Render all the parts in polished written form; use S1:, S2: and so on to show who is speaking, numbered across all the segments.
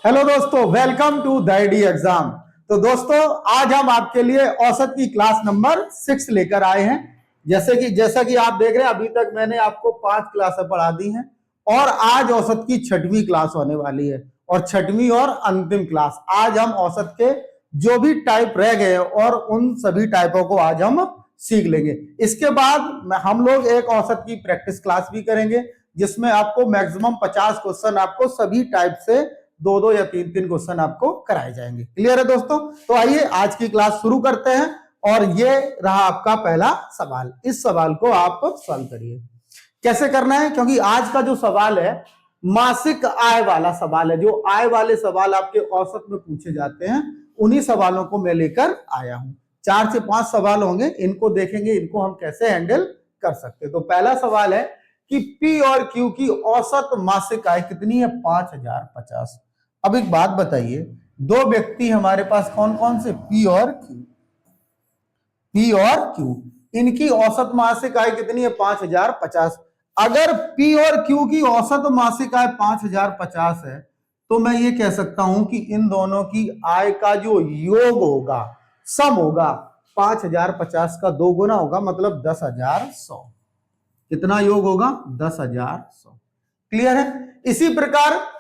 S1: Hello दोस्तों, welcome to the ID exam. तो दोस्तों, आज हम आपके लिए औसत की क्लास नंबर 6 लेकर आए हैं। जैसा कि आप देख रहे हैं, अभी तक मैंने आपको 5 क्लासें पढ़ा दी हैं और आज औसत की 6वीं क्लास होने वाली है और 6वीं और अंतिम क्लास। आज हम औसत के जो भी टाइप रह गए और उन सभी टाइपों को आज हम सीख लेंगे। इसके बाद हम लोग एक औसत की प्रैक्टिस क्लास भी करेंगे जिसमें आपको मैक्सिमम 50 क्वेश्चन आपको सभी टाइप से दो या तीन क्वेश्चन आपको कराए जाएंगे। क्लियर है दोस्तों? तो आइए आज की क्लास शुरू करते हैं और ये रहा आपका पहला सवाल। इस सवाल को आप सॉल्व करिए। कैसे करना है, क्योंकि आज का जो सवाल है मासिक आय वाला सवाल है। जो आय वाले सवाल आपके औसत में पूछे जाते हैं उन्हीं सवालों को मैं लेकर आया हूं। 4 से 5 सवाल होंगे, इनको देखेंगे इनको हम कैसे हैंडल कर सकते हैं। तो पहला सवाल है कि पी और क्यू की औसत मासिक आय कितनी है? 5050। अब एक बात बताइए, दो व्यक्ति हमारे पास कौन कौन से? पी और क्यू। इनकी औसत मासिक आय कितनी है? 5050। अगर पी और क्यू की औसत मासिक आय 5050 है तो मैं ये कह सकता हूं कि इन दोनों की आय का जो योग होगा, सम होगा, 5050 का 2 गुना होगा, मतलब 10,100। कितना योग होगा? 10,100। क्लियर है? इसी प्रकार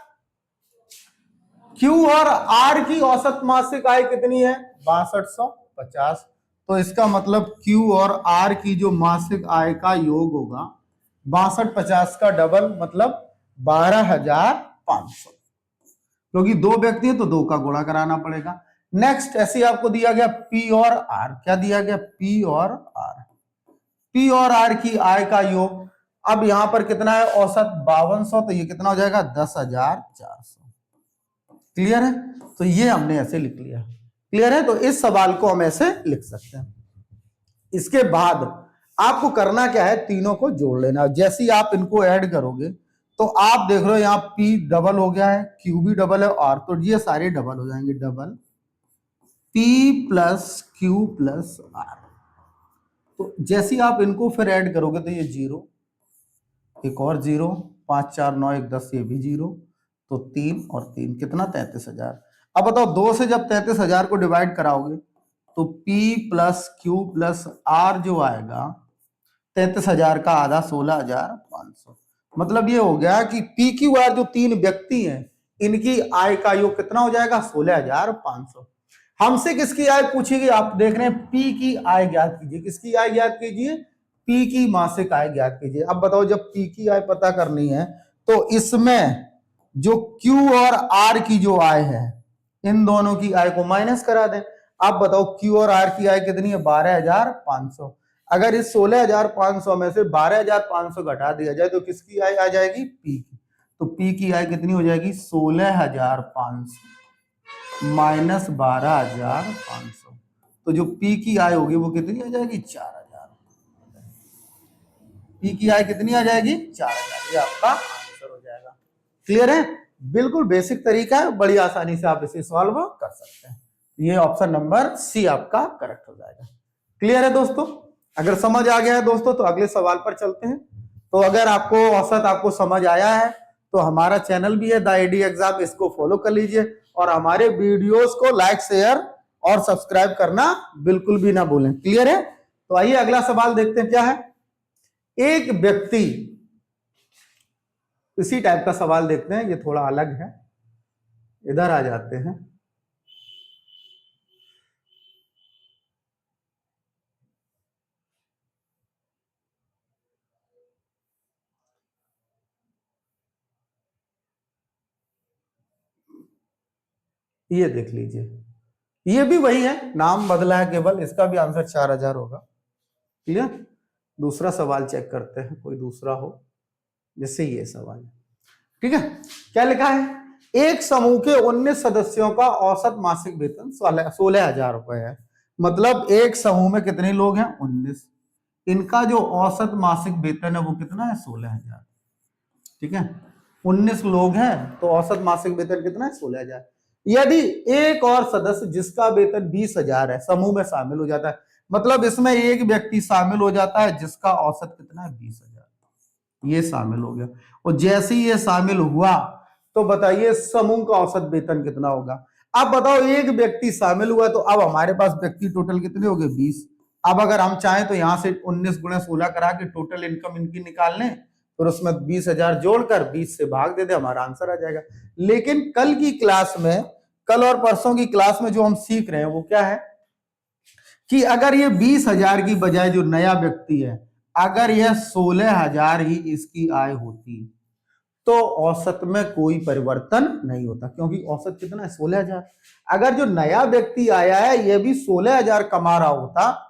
S1: Q और R की औसत मासिक आय कितनी है? 6250। तो इसका मतलब Q और R की जो मासिक आय का योग होगा 6250 का डबल, मतलब 12,500। क्योंकि दो व्यक्ति है तो 2 का गुणा कराना पड़ेगा। नेक्स्ट ऐसे आपको दिया गया P और R। क्या दिया गया? P और R की आय का योग। अब यहां पर कितना है? औसत 5200, तो ये कितना हो जाएगा? 10,400। क्लियर है? तो ये हमने ऐसे लिख लिया। क्लियर है? तो इस सवाल को हम ऐसे लिख सकते हैं। इसके बाद आपको करना क्या है? तीनों को जोड़ लेना। जैसे ही आप इनको ऐड करोगे तो आप देख रहे हो यहाँ P डबल हो गया है, Q भी डबल है, R, तो ये सारे डबल हो जाएंगे। Double P plus Q plus R। तो जैसे ही आप इनको फिर ऐड करोगे तो ये 0, एक और 0, 5 4 9 1 10, ये भी 0, तो 3 और 3 कितना? 33,000। अब बताओ, 2 से जब 33,000 को डिवाइड कराओगे तो P plus Q plus R जो आएगा 33,000 का आधा 16,500। मतलब ये हो गया कि P Q R जो 3 व्यक्ति हैं इनकी आय का योग कितना हो जाएगा? 16,500। हमसे किसकी आय पूछी गई? आप देख रहे हैं P की आय ज्ञात कीजिए। किसकी आय ज्ञात कीजिए? P की मासिक आय ज्ञात कीजिए। अब बताओ, जब P की आय पता करनी है तो इसमें जो Q और R की जो आय है इन दोनों की आय को माइनस करा दें। आप बताओ Q और R की आय कितनी है? 12,500। अगर इस 16,500 में से 12,500 घटा दिया जाए तो किसकी आय आ जाएगी? P की। तो P की आय कितनी हो जाएगी? 16,500 माइनस 12,500। तो जो P की आय होगी वो कितनी आ जाएगी? 4,000। P की आय कितनी आ जाएगी? 4,000। ये आपका आंसर हो जाएगा। क्लियर है? बिल्कुल बेसिक तरीका है, बड़ी आसानी से आप इसे सॉल्व कर सकते हैं। ये ऑप्शन नंबर सी आपका करेक्ट हो जाएगा। क्लियर है दोस्तों? अगर समझ आ गया है दोस्तों तो अगले सवाल पर चलते हैं। तो अगर आपको औसत आपको समझ आया है तो हमारा चैनल भी है द आईडी एग्जाम, इसको फॉलो कर लीजिए और हमारे वीडियोस को लाइक शेयर और सब्सक्राइब करना बिल्कुल भी ना भूलें। क्लियर है? तो आइए अगला सवाल देखते हैं क्या है। एक व्यक्ति, इसी टाइप का सवाल देखते हैं, ये थोड़ा अलग है। इधर आ जाते हैं। ये देख लीजिए, ये भी वही है, नाम बदला है केवल, इसका भी आंसर 4,000 होगा। क्लियर? दूसरा सवाल चेक करते हैं, कोई दूसरा हो, जैसे ये सवाल। ठीक है? क्या लिखा है? एक समूह के 19 सदस्यों का औसत मासिक वेतन 16,000 रुपए है। मतलब एक समूह में कितने लोग हैं? 19। इनका जो औसत मासिक वेतन है वो कितना है? 16,000। ठीक है? 19 लोग हैं तो औसत मासिक वेतन कितना है? 16,000। यदि एक और सदस्य जिसका वेतन 20,000 है समूह में शामिल हो जाता है, मतलब इसमें एक व्यक्ति शामिल हो जाता है जिसका औसत कितना है? 20,000। ये शामिल हो गया और जैसे ही ये शामिल हुआ तो बताइए समूह का औसत वेतन कितना होगा। अब बताओ एक व्यक्ति शामिल हुआ तो अब हमारे पास व्यक्ति टोटल कितने हो गए 20। अब अगर हम चाहें तो यहां से 19 गुणे 16 करा के टोटल इनकम इनकी निकाल लें, फिर उसमें 20,000 जोड़कर 20 से भाग दे दे, हमारा आंसर आ जाएगा। लेकिन कल की क्लास में, कल और परसों की क्लास में जो हम सीख रहे हैं वो क्या है कि अगर ये 20,000 की बजाय जो नया व्यक्ति है, अगर यह 16,000 ही इसकी आय होती तो औसत में कोई परिवर्तन नहीं होता, क्योंकि औसत कितना है 16,000। अगर जो नया व्यक्ति आया है यह भी 16,000 कमा रहा होता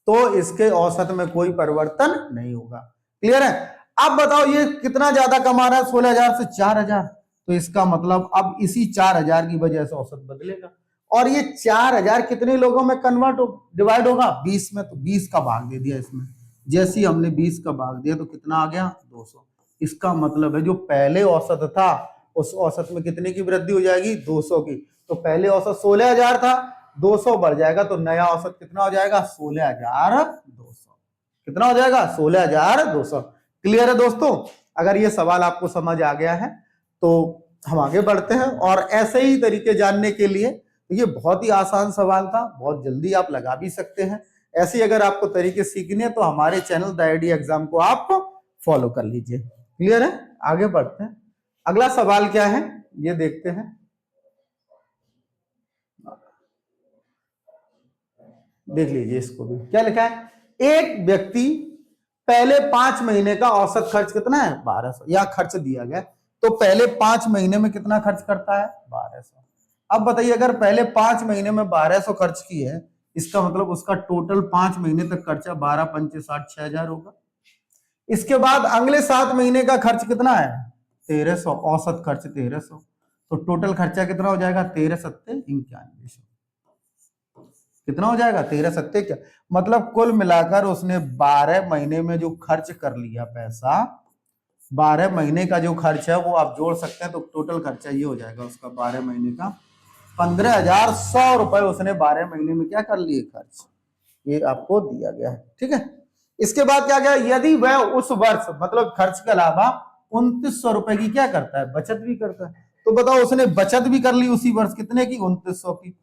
S1: तो इसके औसत में कोई परिवर्तन नहीं होगा। क्लियर है। अब बताओ ये कितना ज्यादा कमा रहा है 16,000 से 4,000, तो इसका मतलब अब इसी 4,000 की वजह से औसत बदलेगा। और ये 4,000 कितने लोगों में कन्वर्ट डिवाइड होगा 20 में, तो 20 का भाग दे दिया इसमें। जैसे ही हमने 20 का भाग दिया तो कितना आ गया 200। इसका मतलब है जो पहले औसत था उस औसत में कितने की वृद्धि हो जाएगी 200 की। तो पहले औसत 16,000 था, 200 बढ़ जाएगा तो नया औसत कितना हो जाएगा 16,200। कितना हो जाएगा 16,200। क्लियर है दोस्तों। अगर ये सवाल आपको समझ आ गया है तो हम आगे बढ़ते हैं। और ऐसे ही तरीके जानने के लिए, ये बहुत ही आसान सवाल था, बहुत जल्दी आप लगा भी सकते हैं। ऐसे ही अगर आपको तरीके सीखने हैं तो हमारे चैनल द आईडी एग्जाम को आप फॉलो कर लीजिए। क्लियर है। आगे बढ़ते हैं। अगला सवाल क्या है ये देखते हैं। देख लीजिए इसको भी, क्या लिखा है। एक व्यक्ति पहले 5 महीने का औसत खर्च कितना है 1200, या खर्च दिया गया तो पहले 5 महीने में कितना खर्च करता है 1200। अब बताइए अगर पहले 5 महीने में 1200 खर्च की है, इसका मतलब उसका टोटल 5 महीने तक खर्चा 12 पंचे 60 6,000 होगा। इसके बाद अगले 7 महीने का खर्च कितना है 1300, औसत खर्च 1300, तो टोटल खर्चा कितना हो जाएगा 13 सत्ते 91। कितना हो जाएगा 13 सत्ते क्या, मतलब कुल मिलाकर उसने 12 महीने में जो खर्च कर लिया पैसा, 12 महीने का जो खर्च है वो आप जोड़ सकते हैं, तो टोटल खर्चा ये हो जाएगा उसका 12 महीने का 15,100 रुपए उसने 12 महीने में क्या कर लिए खर्च। ये आपको दिया गया है। ठीक है। इसके बाद क्या गया, यदि वह उस वर्ष मतलब खर्च के अलावा 2,900 रुपए की क्या करता है बचत भी करता है, तो बताओ उसने बचत भी कर ली उसी वर्ष कितने की 2,900 की।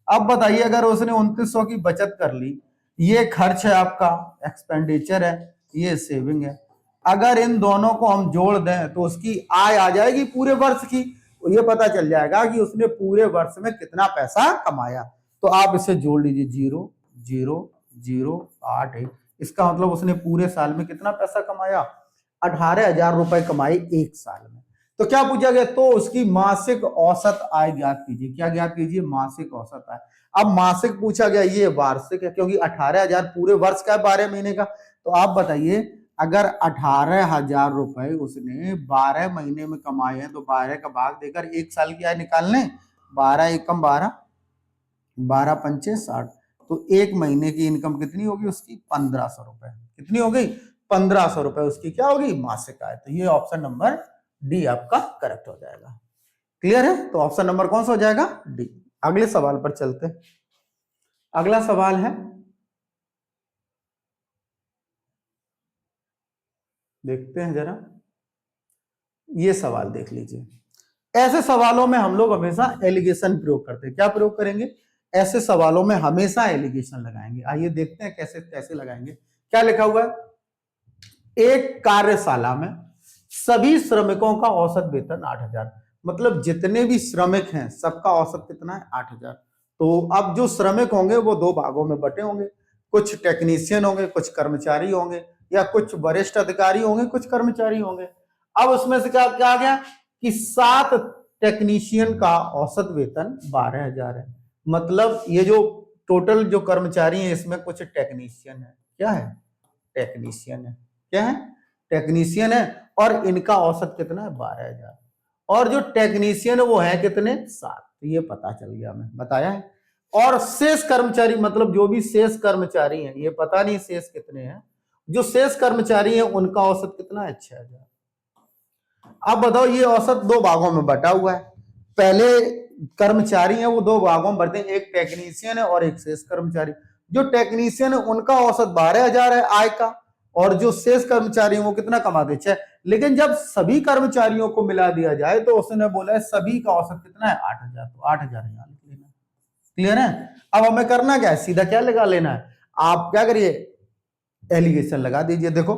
S1: अब बताइए अगर उसने 2,900 की बचत कर ली, ये खर्च है आपका एक्सपेंडिचर है, ये सेविंग है, अगर इन दोनों को हम जोड़ दें तो उसकी आय आ जाएगी पूरे वर्ष की, तो ये पता चल जाएगा कि उसने पूरे वर्ष में कितना पैसा कमाया। तो आप इसे जोड़ लीजिए 0,0,0,8 इसका मतलब उसने पूरे साल में कितना पैसा कमाया 18,000 रुपए कमाए एक साल में। तो क्या पूछा गया, तो उसकी मासिक औसत आय ज्ञात कीजिए। क्या ज्ञात कीजिए मासिक औसत आय। अब मासिक पूछा गया, ये वार्षिक है क्योंकि 18,000 पूरे वर्ष का है 12 महीने का। तो आप बताइए अगर 18,000 रुपए उसने 12 महीने में कमाए हैं तो 12 का भाग देकर एक साल की आय निकाल लें। 12 एकम 12, 12 पंचे 60, तो एक महीने की इनकम कितनी होगी उसकी 1,500 रुपए। कितनी हो गई 1,500 रुपए उसकी क्या होगी मासिक आय। तो ये ऑप्शन नंबर डी आपका करेक्ट हो जाएगा। क्लियर है। तो ऑप्शन नंबर कौन सा हो जाएगा डी। अगले सवाल पर चलते हैं। अगला सवाल है, देखते हैं जरा, ये सवाल देख लीजिए। ऐसे सवालों में हम लोग हमेशा एलिगेशन प्रयोग करते हैं। क्या प्रयोग करेंगे, ऐसे सवालों में हमेशा एलिगेशन लगाएंगे। आइए देखते हैं कैसे कैसे लगाएंगे। क्या लिखा हुआ है, एक कार्यशाला में सभी श्रमिकों का औसत वेतन 8,000, मतलब जितने भी श्रमिक हैं सबका औसत कितना है 8,000। तो अब जो श्रमिक होंगे वो दो भागों में बटे होंगे, कुछ टेक्नीशियन होंगे, कुछ कर्मचारी होंगे, या कुछ वरिष्ठ अधिकारी होंगे, कुछ कर्मचारी होंगे। अब उसमें से क्या क्या आ गया कि 7 टेक्नीशियन का औसत वेतन 12,000 है। मतलब ये जो टोटल जो कर्मचारी हैं इसमें कुछ टेक्नीशियन है। क्या है टेक्नीशियन है। क्या है टेक्नीशियन है, और इनका औसत कितना है 12,000। और जो टेक्नीशियन वो है कितने 7, तो ये पता चल गया, मैं बताया है। और शेष कर्मचारी मतलब जो भी शेष कर्मचारी हैं, ये पता नहीं शेष कितने हैं, जो शेष कर्मचारी हैं उनका औसत कितना है 6,000। अब बताओ ये औसत दो भागों में बटा हुआ है। पहले कर्मचारी हैं वो दो भागों में बढ़ते हैं, एक टेक्नीशियन है और एक शेष कर्मचारी। जो टेक्नीशियन है उनका औसत 12,000 है आय का, और जो शेष कर्मचारी वो कितना कमाते 6। लेकिन जब सभी कर्मचारियों को मिला दिया जाए तो उसने बोला है सभी का औसत कितना है 8,000, तो 8,000 यहाँ लिख लेना। क्लियर है? अब हमें करना क्या है, सीधा क्या लगा लेना है, आप क्या करिए एलिगेशन लगा दीजिए। देखो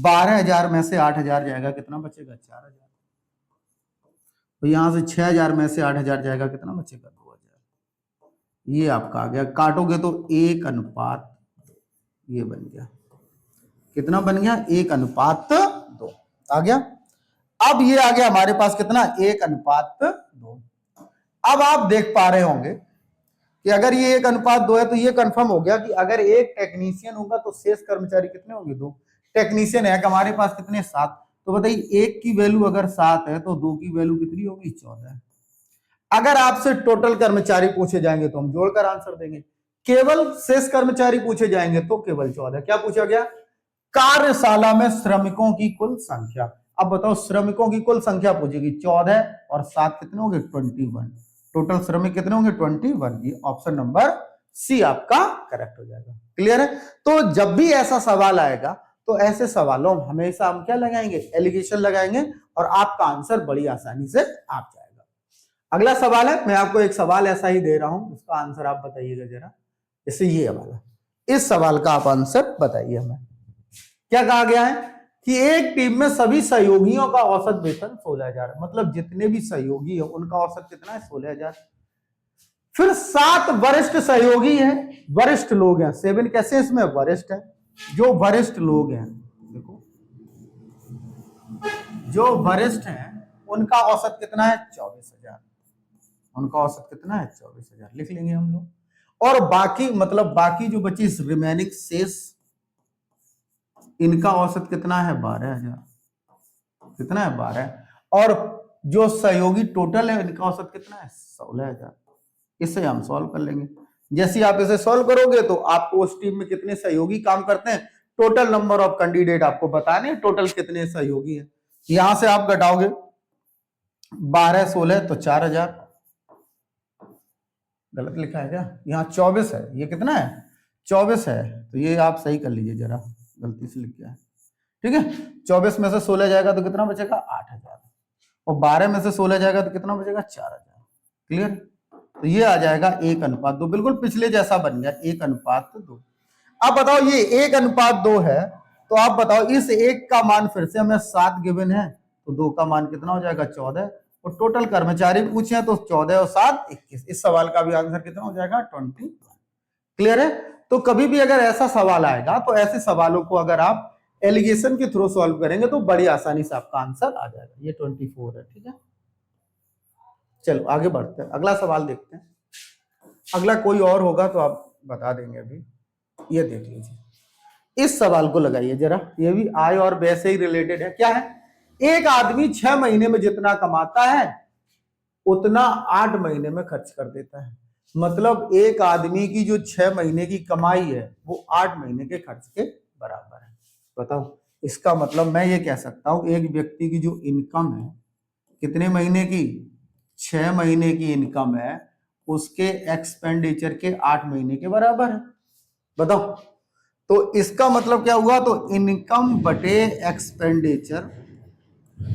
S1: 12,000 में से 8,000 जाएगा कितना बचेगा 4,000, तो यहां से 6,000 में से 8,000 जाएगा कितना बचेगा 2,000। ये आपका आ गया, काटोगे तो 1:2 ये बन गया, कितना बन गया 1:2 आ गया। अब ये आ गया हमारे पास कितना 1:2। अब आप देख पा रहे होंगे कि अगर ये 1:2 है तो ये कंफर्म हो गया कि अगर एक टेक्नीशियन होगा तो शेष कर्मचारी कितने होंगे 2। टेक्नीशियन है हमारे पास कितने 7, तो बताइए 1 की वैल्यू अगर 7 है तो 2 की वैल्यू कितनी होगी 14। अगर आपसे टोटल कर्मचारी पूछे जाएंगे तो हम जोड़कर आंसर देंगे, केवल शेष कर्मचारी पूछे जाएंगे तो केवल 14। क्या पूछा गया, कार्यशाला में श्रमिकों की कुल संख्या। अब बताओ श्रमिकों की कुल संख्या पूछेगी 14 और 7 कितने होंगे 21। टोटल श्रमिक कितने होंगे 21। ये ऑप्शन नंबर सी आपका करेक्ट हो जाएगा। क्लियर है? तो जब भी ऐसा सवाल आएगा तो ऐसे सवालों में हमेशा हम क्या लगाएंगे एलिगेशन लगाएंगे और आपका आंसर बड़ी आसानी से आ जाएगा। अगला सवाल है, मैं आपको एक सवाल ऐसा ही दे रहा हूं, इसका आंसर आप बताइएगा जरा। जैसे ये वाला, इस सवाल का आप आंसर बताइए हमें। क्या कहा गया है कि एक टीम में सभी सहयोगियों का औसत वेतन 16,000, मतलब जितने भी सहयोगी है उनका औसत कितना है 16,000। फिर 7 वरिष्ठ सहयोगी हैं, वरिष्ठ लोग हैं, 7 कैसे इसमें वरिष्ठ है, जो वरिष्ठ लोग हैं, देखो जो वरिष्ठ हैं उनका औसत कितना है 24,000, उनका औसत कितना है 24,000 लिख लेंगे हम लोग। और बाकी मतलब बाकी जो बची रिमेनिंग शेष, इनका औसत कितना है 12,000, कितना है 12। और जो सहयोगी टोटल है इनका औसत कितना है 16,000। इसे हम सॉल्व कर लेंगे। जैसे आप इसे सॉल्व करोगे तो आपको उस टीम में कितने सहयोगी काम करते हैं, टोटल नंबर ऑफ कैंडिडेट आपको बताने, टोटल कितने सहयोगी है। यहां से आप घटाओगे 12 16 तो 4,000, गलत लिखा है क्या, यहाँ 24 है, ये कितना है 24 है, तो ये आप सही कर लीजिए जरा, गलती से लिख गया है। ठीक है, 24 में से 16 जाएगा तो कितना बचेगा 8,000, और 12 में से 16 जाएगा तो कितना बचेगा 4,000। क्लियर? तो ये आ जाएगा 1:2, बिल्कुल पिछले जैसा बन गया 1:2। अब बताओ ये 1:2 है, तो आप बताओ इस 1 का मान फिर से हमें 7 गिवन है, तो 2 का मान कितना हो जाएगा 14, और टोटल कर्मचारी पूछे तो 14 और 7 21। इस सवाल का भी आंसर कितना हो जाएगा 21। क्लियर है? तो कभी भी अगर ऐसा सवाल आएगा तो ऐसे सवालों को अगर आप एलिगेशन के थ्रू सॉल्व करेंगे तो बड़ी आसानी से आपका आंसर आ जाएगा। ये 24 है। ठीक है, चलो आगे बढ़ते हैं, अगला सवाल देखते हैं। अगला कोई और होगा तो आप बता देंगे। अभी ये देख लीजिए, इस सवाल को लगाइए जरा, ये भी आय और व्यय से ही रिलेटेड है। क्या है, एक आदमी 6 महीने में जितना कमाता है उतना 8 महीने में खर्च कर देता है। मतलब एक आदमी की जो 6 महीने की कमाई है वो 8 महीने के खर्च के बराबर है। बताओ, इसका मतलब मैं ये कह सकता हूं एक व्यक्ति की जो इनकम है कितने महीने की, 6 महीने की इनकम है, उसके एक्सपेंडिचर के 8 महीने के बराबर है। बताओ, तो इसका मतलब क्या हुआ, तो इनकम बटे एक्सपेंडिचर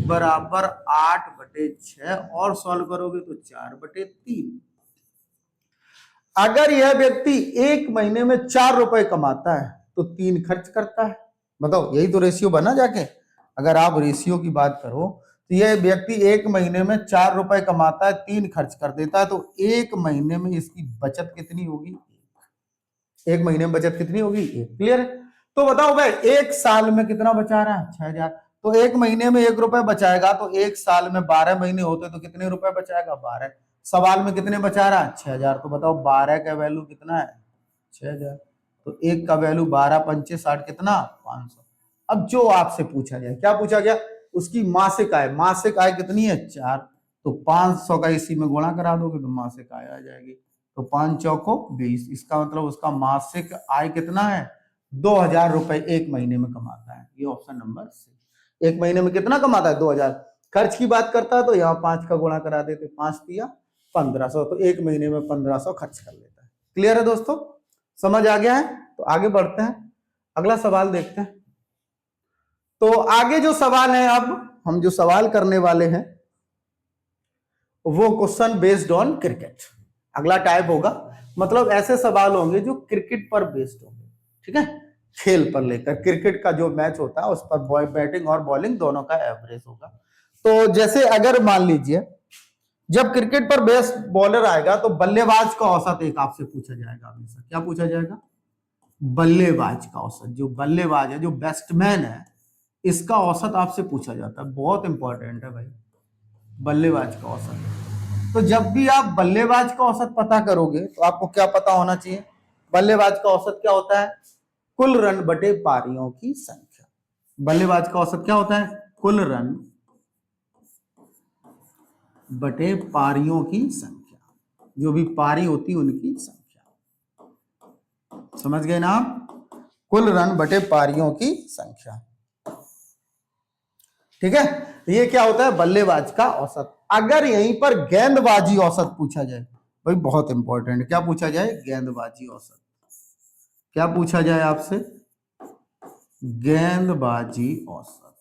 S1: बराबर 8/6, और सॉल्व करोगे तो 4/3। अगर यह व्यक्ति एक महीने में 4 रुपए कमाता है तो 3 खर्च करता है। बताओ, यही तो रेशियो बना जाके। अगर आप रेशियो की बात करो तो यह व्यक्ति एक महीने में 4 रुपए कमाता है, 3 खर्च कर देता है, तो एक महीने में इसकी बचत कितनी होगी, एक महीने में बचत कितनी होगी 1। क्लियर है? तो बताओ भाई, एक साल में कितना बचा रहा है 6,000, तो एक महीने में 1 रुपए बचाएगा, तो एक साल में 12 महीने होते तो कितने रुपए बचाएगा 12। सवाल में कितने बचा रहा है 6,000, तो बताओ 12 का वैल्यू कितना है 6,000, तो 1 का वैल्यू 12 पंचे 60 कितना 500। अब जो आपसे पूछा गया, क्या पूछा गया, उसकी मासिक आय, मासिक आय कितनी है 4, तो 500 का इसी में गुणा करा दोगे तो मासिक आय आ जाएगी, तो 5 चौको 20। इसका मतलब उसका मासिक आय कितना है 2,000 रुपए एक महीने में कमाता है। ये ऑप्शन नंबर सी, एक महीने में कितना कमाता है 2,000। खर्च की बात करता है तो यहाँ 5 का गुणा करा देते, 5 दिया 1500, तो एक महीने में 1500 खर्च कर लेता है। क्लियर है दोस्तों, समझ आ गया है? तो आगे बढ़ते हैं, अगला सवाल देखते हैं। तो आगे जो सवाल है, अब हम जो सवाल करने वाले हैं वो क्वेश्चन बेस्ड ऑन क्रिकेट। अगला टाइप होगा, मतलब ऐसे सवाल होंगे जो क्रिकेट पर बेस्ड होंगे, ठीक है, खेल पर लेकर, क्रिकेट का जो मैच होता है उस पर बैटिंग और बॉलिंग दोनों का एवरेज होगा। तो जैसे अगर मान लीजिए जब क्रिकेट पर बेस्ट बॉलर आएगा तो बल्लेबाज का औसत एक आपसे पूछा जाएगा हमेशा। क्या पूछा जाएगा? बल्लेबाज का औसत। जो बल्लेबाज है, जो बैट्समैन है, इसका औसत आपसे पूछा जाता है। बहुत इंपॉर्टेंट है भाई, बल्लेबाज का औसत। तो जब भी आप बल्लेबाज का औसत पता करोगे तो आपको क्या पता होना चाहिए? बल्लेबाज का औसत क्या होता है? कुल रन बटे पारियों की संख्या। बल्लेबाज का औसत क्या होता है? कुल रन बटे पारियों की संख्या, जो भी पारी होती है उनकी संख्या। समझ गए ना आप? कुल रन बटे पारियों की संख्या, ठीक है। ये क्या होता है? बल्लेबाज का औसत। अगर यहीं पर गेंदबाजी औसत पूछा जाए, भाई बहुत इंपॉर्टेंट, क्या पूछा जाए? गेंदबाजी औसत। क्या पूछा जाए आपसे? गेंदबाजी औसत।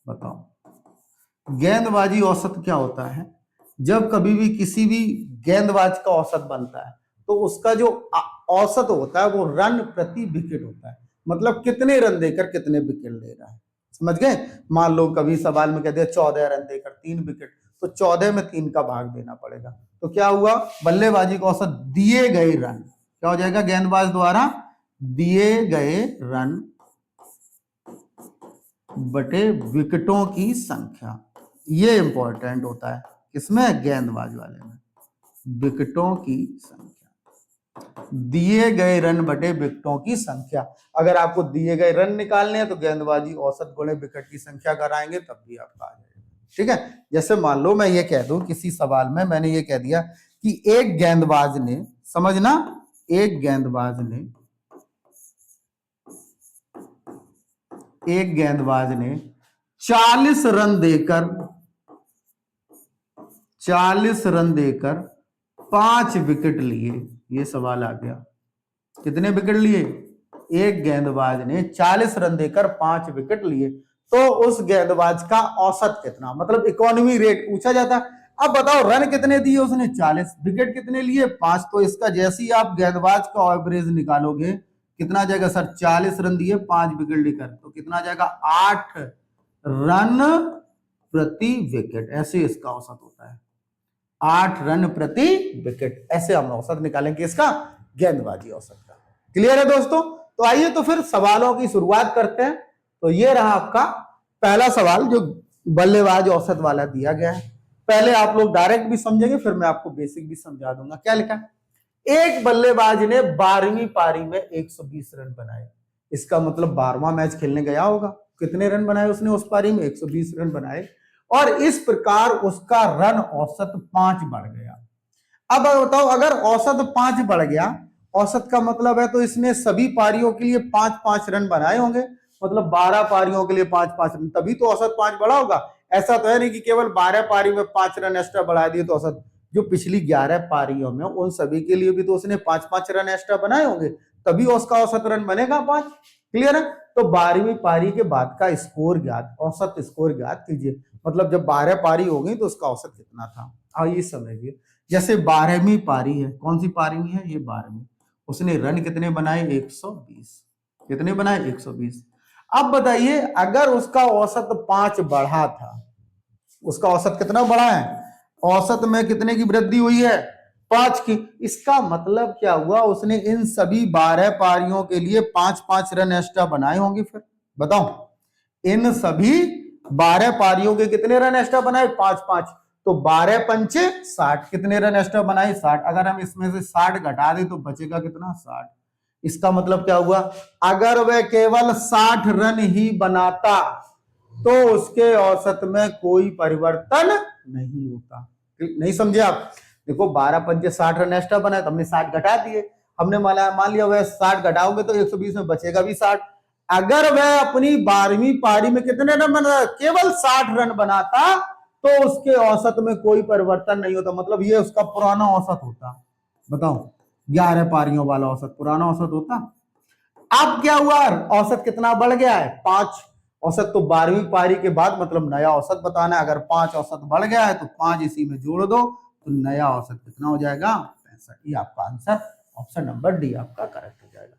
S1: बताओ गेंदबाजी औसत क्या होता है? जब कभी भी किसी भी गेंदबाज का औसत बनता है तो उसका जो औसत होता है वो रन प्रति विकेट होता है। मतलब कितने रन देकर कितने विकेट ले रहा है। समझ गए? मान लो कभी सवाल में कह दिया 14 रन देकर 3 विकेट, तो 14 में 3 का भाग देना पड़ेगा। तो क्या हुआ? बल्लेबाजी का औसत दिए गए रन, क्या हो जाएगा? गेंदबाज द्वारा दिए गए रन बटे विकेटों की संख्या। ये इंपॉर्टेंट होता है किसमें? गेंदबाज वाले में। विकेटों की संख्या, दिए गए रन बटे विकेटों की संख्या। अगर आपको दिए गए रन निकालने हैं तो गेंदबाजी औसत गुणे विकेट की संख्या कराएंगे तब भी आपका आ जाएगा, ठीक है। जैसे मान लो मैं ये कह दूं, किसी सवाल में मैंने ये कह दिया कि एक गेंदबाज ने, समझना, एक गेंदबाज ने 40 रन देकर 5 विकेट लिए। ये सवाल आ गया, कितने विकेट लिए? एक गेंदबाज ने 40 रन देकर 5 विकेट लिए, तो उस गेंदबाज का औसत कितना, मतलब इकोनॉमी रेट पूछा जाता है। अब बताओ रन कितने दिए उसने? 40, विकेट कितने लिए? 5। तो इसका जैसे ही आप गेंदबाज का एवरेज निकालोगे, कितना आ जाएगा सर? 40 रन दिए 5 विकेट लेकर, तो कितना आ जाएगा? 8 रन प्रति विकेट। ऐसे इसका औसत होता है, 8 रन प्रति विकेट। ऐसे हम औसत निकालेंगे इसका, गेंदबाजी औसत का। क्लियर है दोस्तों? तो आइए तो फिर सवालों की शुरुआत करते हैं। तो ये रहा आपका पहला सवाल जो बल्लेबाज औसत वाला दिया गया है। पहले आप लोग डायरेक्ट भी समझेंगे, फिर मैं आपको बेसिक भी समझा दूंगा। क्या लिखा? एक बल्लेबाज ने 12वीं पारी में 120 रन बनाए। इसका मतलब 12वां मैच खेलने गया होगा। कितने रन बनाए उसने उस पारी में? 120 रन बनाए, और इस प्रकार उसका रन औसत 5 बढ़ गया। अब बताओ, अगर औसत 5 बढ़ गया, औसत का मतलब है तो इसने सभी पारियों के लिए 5-5 रन बनाए होंगे, मतलब 12 पारियों के लिए 5-5 रन, तभी तो औसत 5 बढ़ा होगा। ऐसा तो है नहीं कि केवल 12 पारी में 5 रन एक्स्ट्रा बढ़ा दिए तो औसत, जो पिछली 11 पारियों में उन सभी के लिए भी तो उसने 5-5 रन एक्स्ट्रा बनाए होंगे, तभी उसका औसत रन बनेगा 5। क्लियर है? तो 12वीं पारी के बाद का स्कोर ज्ञात, औसत स्कोर ज्ञात कीजिए। मतलब जब 12 पारी हो गई तो उसका औसत कितना था, आइए समझिए। जैसे 12वीं पारी है, कौन सी पारी है? ये 12वीं। उसने रन कितने बनाए? 120। कितने बनाए? 120। अब बताइए, अगर उसका औसत 5 बढ़ा था, उसका औसत कितना बढ़ा है? औसत में कितने की वृद्धि हुई है? 5 की। इसका मतलब क्या हुआ? उसने इन सभी 12 पारियों के लिए 5-5 रन एक्स्ट्रा बनाए होंगे। फिर बताओ, इन सभी 12 पारियों के कितने रन एक्स्ट्रा बनाए? 5-5। तो 12 पंचे 60, कितने रन एक्स्ट्रा बनाए? 60। अगर हम इसमें से 60 घटा दें तो बचेगा कितना? 60। इसका मतलब क्या हुआ? अगर वह केवल 60 रन ही बनाता तो उसके औसत में कोई परिवर्तन नहीं होता। नहीं समझे आप? देखो 12 पंचे 60 रन एक्स्ट्रा बनाए तो हमने 60 घटा दिए। हमने मान लिया वह 60 घटाओगे तो 120 में बचेगा भी 60। अगर वह अपनी 12वीं पारी में कितने रन बनाता? केवल 60 रन बनाता तो उसके औसत में कोई परिवर्तन नहीं होता, मतलब ये उसका पुराना औसत होता। बताओ, 11 पारियों वाला औसत पुराना औसत होता। अब क्या हुआ? औसत कितना बढ़ गया है? 5। औसत तो 12वीं पारी के बाद मतलब नया औसत बताना है। अगर 5 औसत बढ़ गया है तो 5 इसी में जोड़ दो तो नया औसत कितना हो जाएगा 65। ये आपका आंसर ऑप्शन नंबर डी आपका करेक्ट हो जाएगा।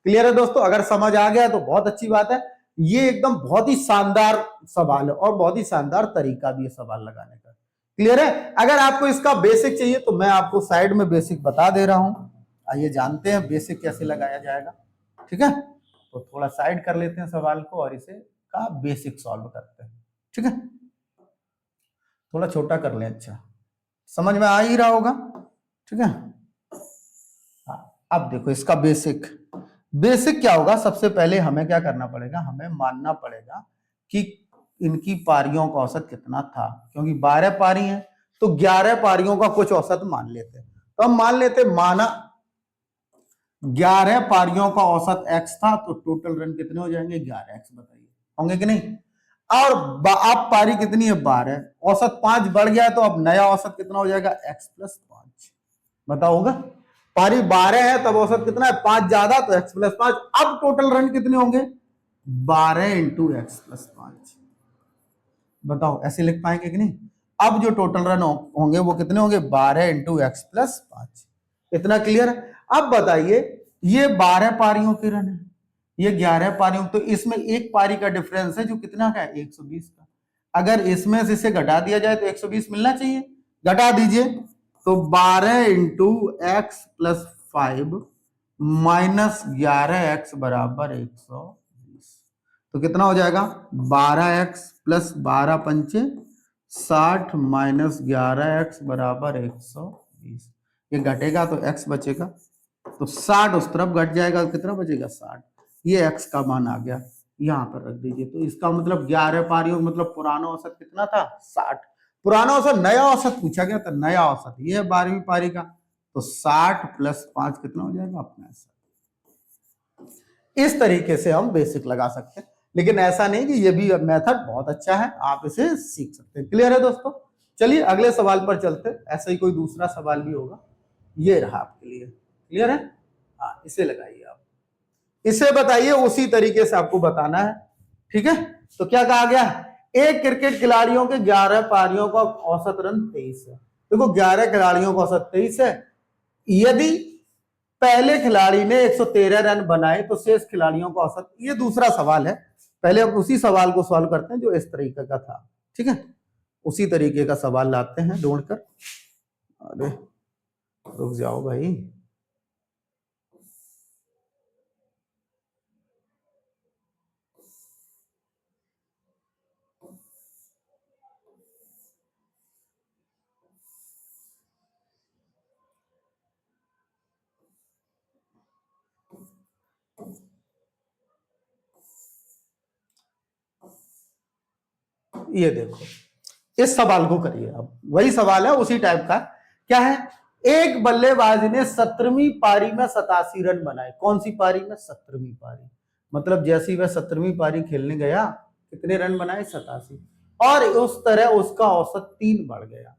S1: क्लियर है दोस्तों? अगर समझ आ गया तो बहुत अच्छी बात है। ये एकदम बहुत ही शानदार सवाल है और बहुत ही शानदार तरीका भी है सवाल लगाने का। क्लियर है? अगर आपको इसका बेसिक चाहिए तो मैं आपको साइड में बेसिक बता दे रहा हूं। आइए जानते हैं बेसिक कैसे लगाया जाएगा। ठीक है, तो थोड़ा साइड कर लेते हैं सवाल को और इसे का बेसिक सॉल्व करते हैं। ठीक है, थोड़ा छोटा कर लें। अच्छा, समझ में आ ही रहा होगा। ठीक है, अब देखो इसका बेसिक क्या होगा। सबसे पहले हमें क्या करना पड़ेगा, हमें मानना पड़ेगा कि इनकी पारियों का औसत कितना था, क्योंकि 12 पारी हैं तो 11 पारियों का कुछ औसत मान लेते। तो हम मान लेते, माना 11 पारियों का औसत x था, तो टोटल रन कितने हो जाएंगे 11x। बताइए होंगे कि नहीं? और अब पारी कितनी है 12, औसत 5 बढ़ गया तो अब नया औसत कितना हो जाएगा x + 5। बताओ होगा? पारी 12 है तब औसत कितना है 5 ज्यादा तो x + 5। अब टोटल रन कितने होंगे 12 × x + 5। बताओ ऐसे लिख पाएंगे कि नहीं? अब जो टोटल रन होंगे वो कितने होंगे 12 × x + 5। इतना क्लियर है? अब बताइए ये 12 पारियों के रन है, ये 11 पारियों, तो इसमें एक पारी का डिफरेंस है जो कितना का है 120 का। अगर इसमें से इसे घटा दिया जाए तो 120 मिलना चाहिए, घटा दीजिए तो 12 × x + 5 - 11x = 120। तो कितना हो जाएगा 12x + 12 पंचे 60 - 11x = 120। ये घटेगा तो x बचेगा, तो 60 उस तरफ घट जाएगा, कितना बचेगा 60। ये x का मान आ गया, यहां पर रख दीजिए। तो इसका मतलब 11 पारियों मतलब पुराना औसत कितना था 60। पुराना औसत, नया औसत पूछा गया था, नया औसत ये है 12वीं पारी का, तो 60 + 5 कितना हो जाएगा अपना 65। इस तरीके से हम बेसिक लगा सकते हैं, लेकिन ऐसा नहीं कि ये भी मेथड बहुत अच्छा है, आप इसे सीख सकते हैं। क्लियर है दोस्तों? चलिए अगले सवाल पर चलते हैं। ऐसा ही कोई दूसरा सवाल भी होगा, ये रहा आपके लिए। क्लियर है? हाँ, इसे लगाइए आप, इसे बताइए, उसी तरीके से आपको बताना है। ठीक है, तो क्या कहा गया, एक क्रिकेट खिलाड़ियों के 11 पारियों का औसत रन 23 है। देखो 11 खिलाड़ियों का औसत 23 है, यदि पहले खिलाड़ी ने 113 रन बनाए तो शेष खिलाड़ियों का औसत, ये दूसरा सवाल है। पहले हम उसी सवाल को सॉल्व करते हैं जो इस तरीके का था। ठीक है, उसी तरीके का सवाल लाते हैं ढूंढकर। अरे रुक जाओ भाई, ये देखो इस सवाल को करिए। अब वही सवाल है उसी टाइप का। क्या है, एक बल्लेबाज ने 17वीं पारी में 87 रन बनाए। कौन सी पारी में? 17वीं पारी। मतलब जैसी वह 17वीं पारी खेलने गया कितने रन बनाए 87, और उस तरह उसका औसत 3 बढ़ गया।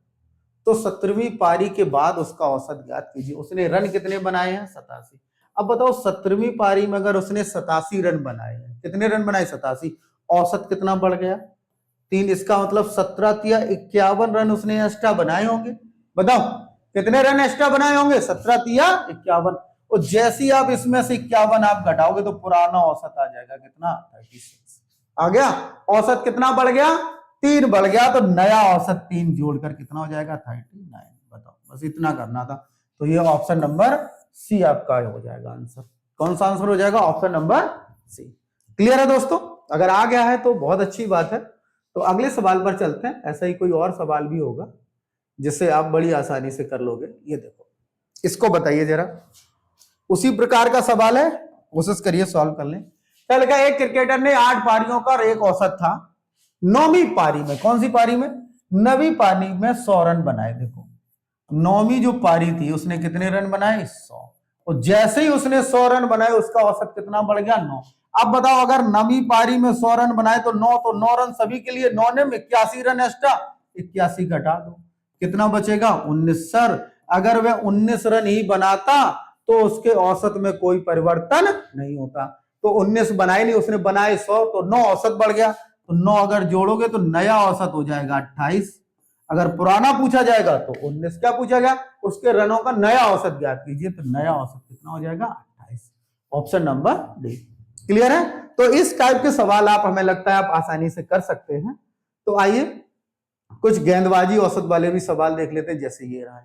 S1: तो 17वीं पारी के बाद उसका औसत ज्ञात कीजिए। उसने रन कितने बनाए हैं 87। अब बताओ 17वीं पारी में अगर उसने 87 रन बनाए हैं, कितने रन बनाए 87, औसत कितना बढ़ गया 3। इसका मतलब 17 या 51 रन उसने एक्स्ट्रा बनाए होंगे। बताओ कितने रन एक्स्ट्रा बनाए होंगे 17 या 51। और जैसे ही आप इसमें से 51 आप घटाओगे तो पुराना औसत आ जाएगा कितना 36 आ गया। औसत कितना बढ़ गया 3 बढ़ गया, तो नया औसत 3 जोड़कर कितना हो जाएगा 39। बताओ, बस इतना करना था। तो ये ऑप्शन नंबर सी आपका हो जाएगा आंसर। कौन सा आंसर हो जाएगा? Option number C. क्लियर है दोस्तों? अगर आ गया है तो बहुत अच्छी बात है। तो अगले सवाल पर चलते हैं। ऐसा ही कोई और सवाल भी होगा जिससे आप बड़ी आसानी से कर लोगे। ये देखो, इसको बताइए जरा, उसी प्रकार का सवाल है, कोशिश करिए सॉल्व कर लें। कल का एक क्रिकेटर ने 8 पारियों का एक औसत था 9वीं पारी में। कौन सी पारी में? 9वीं पारी में 100 रन बनाए। देखो 9वीं जो पारी थी उसने कितने रन बनाए 100, और जैसे ही उसने 100 रन बनाए उसका औसत कितना बढ़ गया 9। अब बताओ अगर 9वीं पारी में 100 रन बनाए तो 9 रन सभी के लिए, 9 ने 81 रन एक्स्ट्रा, 81 घटा दो कितना बचेगा 19। सर अगर वह 19 रन ही बनाता तो उसके औसत में कोई परिवर्तन नहीं होता। तो 19 बनाए नहीं, उसने बनाए 100, तो 9 औसत बढ़ गया, तो 9 अगर जोड़ोगे तो नया औसत हो जाएगा 28। अगर पुराना पूछा जाएगा तो 19 क्या पूछा गया, उसके रनों का नया औसत ज्ञात कीजिए, तो नया औसत कितना हो जाएगा 28। Option number D. क्लियर है? तो इस टाइप के सवाल आप, हमें लगता है आप आसानी से कर सकते हैं। तो आइए कुछ गेंदबाजी औसत वाले भी सवाल देख लेते हैं, जैसे ये रहा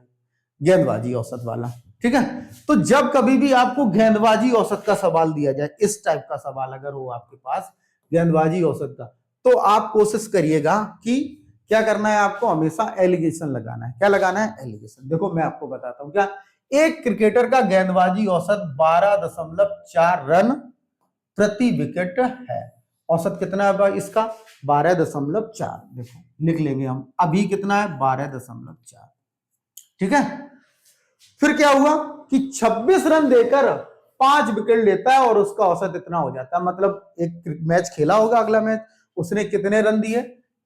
S1: गेंदबाजी औसत वाला। ठीक है, तो जब कभी भी आपको गेंदबाजी औसत का सवाल दिया जाए, इस टाइप का सवाल अगर हो आपके पास गेंदबाजी औसत का, तो आप कोशिश करिएगा कि क्या करना है, आपको हमेशा एलिगेशन लगाना है। क्या लगाना है? एलिगेशन। देखो मैं आपको बताता हूं, क्या एक क्रिकेटर का गेंदबाजी औसत 12.4 रन प्रति विकेट है। औसत कितना है भाई इसका? 12.4। देखो लिख लेंगे हम, अभी कितना है 12.4। ठीक है, फिर क्या हुआ कि 26 रन देकर 5 विकेट लेता है और उसका औसत इतना हो जाता है। मतलब एक मैच खेला होगा, अगला मैच उसने कितने रन दिए?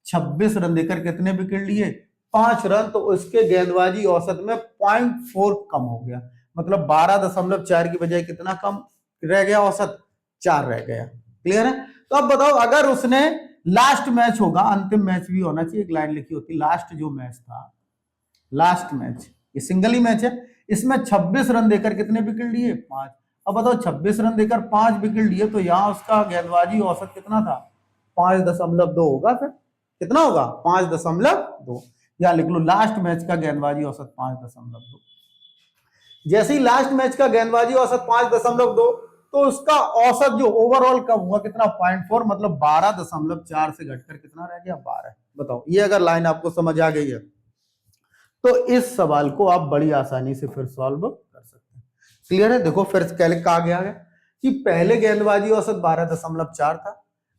S1: 26 रन देकर कितने विकेट लिए? 5 रन। तो उसके गेंदबाजी औसत में 0.4 कम हो गया, मतलब 12.4 की बजाय कितना कम रह गया औसत? 4 रह गया। क्लियर है? तो अब बताओ, अगर उसने लास्ट मैच होगा, अंतिम मैच भी होना चाहिए, एक लाइन लिखी होती, लास्ट जो मैच था, लास्ट मैच, ये सिंगल ही मैच है, इसमें 26 रन देकर कितने विकेट लिए? 5। अब बताओ 26 रन देकर 5 विकेट लिए, तो यहां उसका गेंदबाजी औसत कितना था? 5.2 होगा। फिर कितना होगा? 5.2। या लिख लो लास्ट मैच का गेंदबाजी औसत 5.2। जैसे ही लास्ट मैच का गेंदबाजी औसत 5.2, तो उसका औसत जो ओवरऑल कम हुआ कितना? 0.4, मतलब 12.4 से घटकर कितना रह गया? 12। बताओ, ये अगर लाइन आपको समझ आ गई है तो इस सवाल को आप बड़ी आसानी से फिर सॉल्व कर सकते हैं। क्लियर है? देखो फिर कहा गया है कि पहले गेंदबाजी औसत 12.4 था,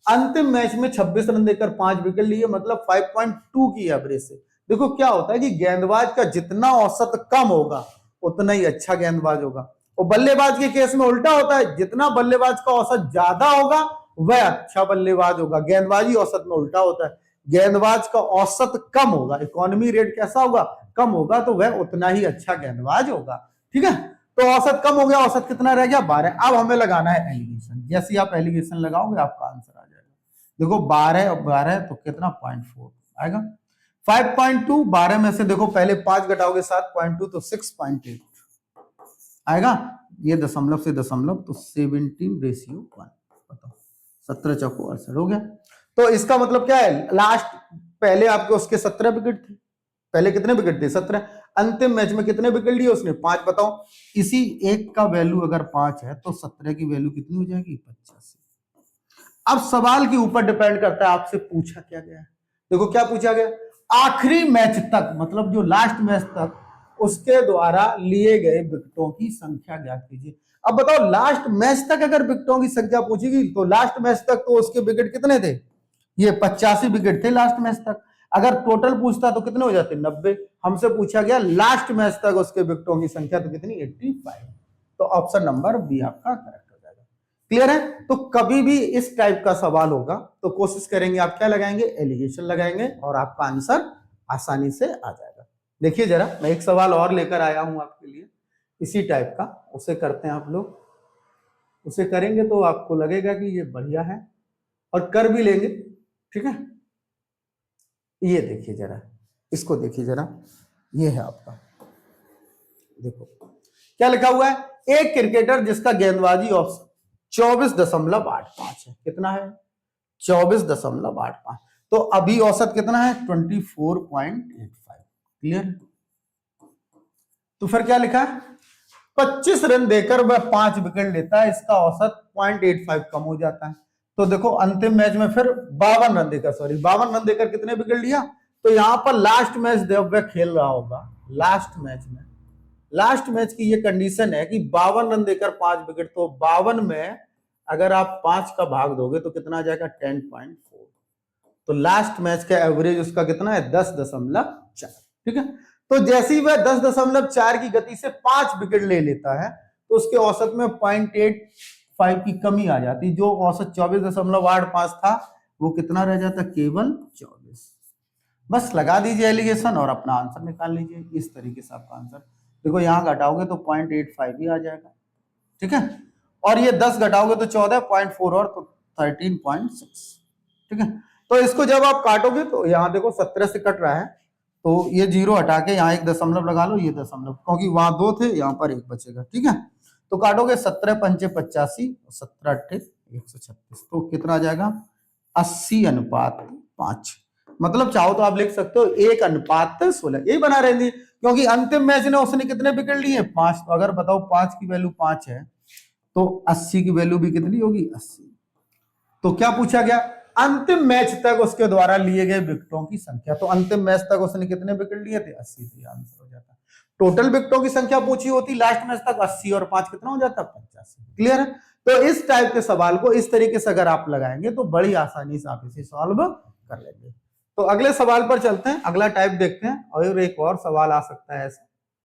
S1: अंतिम मैच में 26 रन देकर 5 विकेट लिए, मतलब 5.2 की एवरेज से। देखो क्या होता है कि गेंदबाज का जितना औसत कम होगा उतना ही अच्छा गेंदबाज होगा, और बल्लेबाज के केस में उल्टा होता है, जितना बल्लेबाज का औसत ज्यादा होगा वह अच्छा बल्लेबाज होगा। गेंदबाजी औसत में उल्टा होता है, गेंदबाज का औसत कम होगा, इकोनॉमी रेट कैसा होगा? कम होगा, तो वह उतना ही अच्छा गेंदबाज होगा। ठीक है, तो औसत कम हो गया, औसत कितना रह गया? 12। अब हमें लगाना है एलिगेशन। जैसे ही आप एलिगेशन लगाओगे आपका आंसर आ जाएगा। देखो 12 और 12 तो कितना? 0.4 आएगा। 5.2, 12 में से देखो पहले 5 घटाओगे 7.2, तो 6.8 आएगा। ये दशमलव से दशमलव, तो 17:1। बताओ 17 चौको 68 हो गया। तो इसका मतलब क्या है? लास्ट पहले आपके उसके 17 विकेट थे, पहले कितने विकेट थे? 17। अंतिम मैच में कितने विकेट लिए उसने? 5। बताओ, इसी एक का वैल्यू अगर 5 है तो 17 की वैल्यू कितनी हो जाएगी? 85। अब सवाल के ऊपर डिपेंड करता है आपसे पूछा क्या गया है। देखो क्या पूछा गया, आखिरी मैच तक, मतलब जो लास्ट मैच तक उसके द्वारा लिए गए विकेटों की संख्या ज्ञात कीजिए। अब बताओ, लास्ट मैच तक अगर विकेटों की संख्या पूछेगी तो लास्ट मैच तक तो उसके विकेट कितने थे? ये 85 विकेट थे लास्ट मैच तक। अगर टोटल पूछता तो कितने हो जाते? 90। हमसे पूछा गया लास्ट मैच तक उसके विकेटों की संख्या, तो कितनी? 85। तो ऑप्शन नंबर बी आपका करेक्ट हो जाएगा। क्लियर है? तो कभी भी इस टाइप का सवाल होगा तो कोशिश करेंगे आप क्या लगाएंगे? एलिगेशन लगाएंगे, और आपका आंसर आसानी से आ जाएगा। देखिए जरा, मैं एक सवाल और लेकर आया हूं आपके लिए इसी टाइप का, उसे करते हैं आप लोग। उसे करेंगे तो आपको लगेगा कि ये बढ़िया है, और कर भी लेंगे। ठीक है, ये देखिए जरा, इसको देखिए जरा, ये है आपका, देखो क्या लिखा हुआ है, एक क्रिकेटर जिसका गेंदबाजी औसत 24.85 है। कितना है? 24.85। तो अभी औसत कितना है? 24.85। क्लियर? तो फिर क्या लिखा है? 25 रन देकर वह 5 विकेट लेता है, इसका औसत 0.85 कम हो जाता है। तो देखो अंतिम मैच में फिर 52 रन देकर, सॉरी 52 रन देकर कितने विकेट लिया? तो यहां पर लास्ट मैच जब वह खेल रहा होगा, लास्ट मैच में, लास्ट मैच की ये कंडीशन है कि 52 रन देकर 5 विकेट, तो 52 में अगर आप 5 का भाग दोगे तो कितना आ जाएगा? 10.4। तो लास्ट मैच का एवरेज उसका कितना है? 10.4। ठीक है, तो जैसे ही वह 10.4 की गति से 5 विकेट ले लेता है तो उसके औसत में 0.85 की कमी आ जाती। जो औसत 24.85 था वो कितना रह जाता? केवल 24। बस लगा दीजिए एलिगेशन और अपना आंसर निकाल लीजिए। इस तरीके से आपका आंसर, देखो यहां घटाओगे तो 0.85 ही आ जाएगा। ठीक है, और ये 10 घटाओगे तो 14.4 और तो 13.6। ठीक है, तो इसको जब आप काटोगे तो यहाँ देखो 17 से कट रहा है, तो ये 0 हटा के यहाँ एक दशमलव लगा लो, ये दशमलव, क्योंकि वहां 2 थे यहाँ पर 1 बचेगा। ठीक है, तो काटोगे 17 पंचे 85, 17 अट्ठे 136, तो कितना आ जाएगा 80:5। मतलब चाहो तो आप लिख सकते हो 1:16, यही बना रहेंगे, क्योंकि अंतिम मैच ने उसने कितने विकेट लिए 5। तो अगर बताओ 5 की वैल्यू 5 है तो 80 की वैल्यू भी कितनी होगी 80। तो क्या पूछा गया, अंतिम मैच तक उसके द्वारा लिए गए विकेटों की संख्या। तो अंतिम मैच तक उसने कितने विकेट लिए थे 80, तो आंसर हो जाता। टोटल विकेटों की संख्या पूछी होती लास्ट मैच तक 80 और 5 कितना हो जाता 85। क्लियर है, तो इस टाइप के सवाल को इस तरीके से अगर आप लगाएंगे तो बड़ी आसानी से आप इसे सॉल्व कर लेंगे। तो अगले सवाल पर चलते हैं, अगला टाइप देखते हैं, और एक और सवाल आ सकता है ऐसा।